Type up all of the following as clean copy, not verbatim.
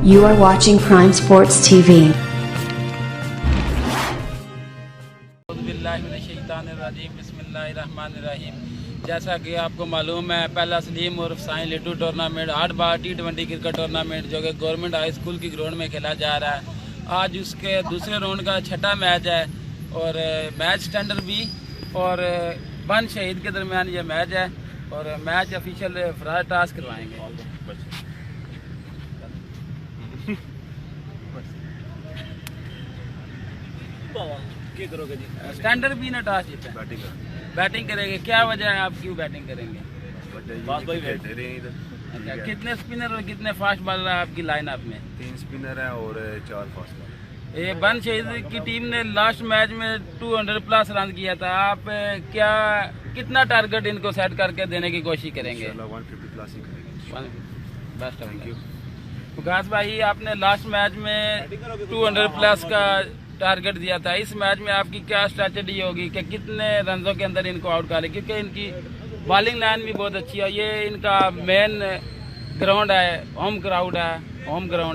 You are watching Prime Sports TV. बिस्मिल्लाहिर्रहमानिर्रहीम। जैसा कि आपको मालूम है, पहला सलीम और साइन लिटू टूर्नामेंट 8 बार T20 क्रिकेट टूर्नामेंट जो कि गवर्नमेंट हाई स्कूल की ग्राउंड में खेला जा रहा है। आज उसके दूसरे राउंड का छठा मैच है और मैच स्टैंडर्ड भी और बन शहीद के दरमियान ये मैच है और मैच ऑफिशियल फराज टास्क करवाएंगे। करोगे जी? स्टैंडर्ड भी ना टॉस जीता, बैटिंग करेंगे। क्या वजह है, आप क्यों बैटिंग करेंगे? अच्छा, कितने स्पिनर और कितने फास्ट बॉलर है आपकी लाइनअप में? 3 स्पिनर है और 4 फास्ट बॉलर। ये बन शहीद की टीम ने लास्ट मैच में 200 प्लस रन किया था। आप क्या कितना टारगेट इनको सेट करके देने की कोशिश करेंगे? 150 प्लस ही करेंगे। Best thank you. विकास भाई, आपने लास्ट मैच में 200 प्लस का टारगेट दिया था। इस मैच में आपकी क्या स्ट्रेटजी होगी कि कितने रनों के अंदर इनको आउट करें, क्योंकि इनकी बॉलिंग लाइन भी बहुत अच्छी है। ये इनका मेन ग्राउंड है, होम ग्राउंड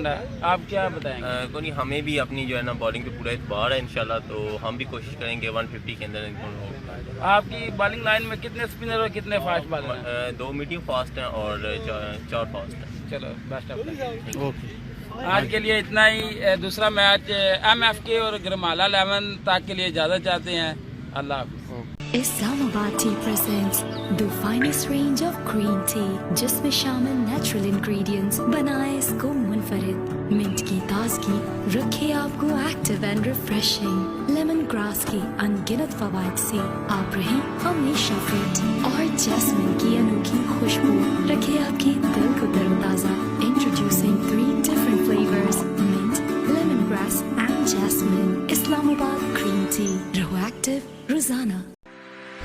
है। आप क्या बताएंगे? कोई नहीं, हमें भी अपनी जो है ना बॉलिंग पे पूरा एतबार है इंशाल्लाह, तो हम भी कोशिश करेंगे 150 के अंदर इनको। आपकी बॉलिंग लाइन में कितने स्पिनर और कितने फास्ट बॉलर हैं? 2 मीडियम फास्ट हैं और 4 फास्ट हैं। चलो बेस्ट ऑफ लक। ओके, आज के लिए इतना ही। दूसरा मैच MFK और गरमाला 11 तक के लिए इजाज़त चाहते हैं। अल्लाह हाफ़िज़। Islamabad Tea presents the finest range of green tea, जिसमें शामिल नेचुरल इंग्रेडिएंट्स बनाए इसको मुनफरिद। मिंट की ताजगी रखे आपको active and refreshing. Lemon grass की अनगिनत फवाइद से आप रहें हमेशा फिट, और जैस्मिन की अनोखी खुशबू रखे आपके दिल को तरोताजा। Introducing 3 different flavors: mint, lemongrass and jasmine. Islamabad green tea, रहो एक्टिव रोजाना।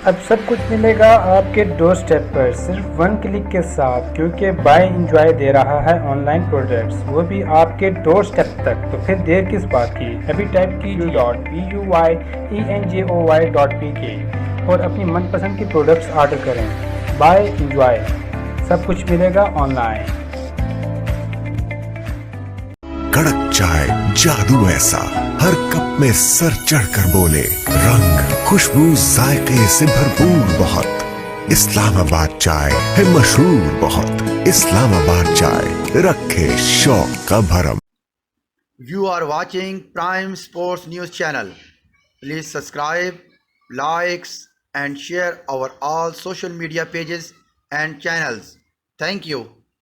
अब सब कुछ मिलेगा आपके डोर स्टेप पर सिर्फ 1 क्लिक के साथ, क्योंकि बाय इंजॉय दे रहा है ऑनलाइन प्रोडक्ट्स, वो भी आपके डोर स्टेप तक। तो फिर देर किस बात की? अभी टाइप कीजिए .buyenjoy.pk और अपनी मनपसंद की प्रोडक्ट्स ऑर्डर करें। बाय इंजॉय, सब कुछ मिलेगा ऑनलाइन। कड़क चाय, जादू ऐसा, हर कप में सर चढ़कर बोले, रंग खुशबू जायके से भरपूर बहुत। इस्लामाबाद चाय है मशहूर बहुत। इस्लामाबाद चाय रखे शौक का भरम। You are watching Prime Sports News Channel. Please subscribe, likes and share our all social media pages and channels. Thank you.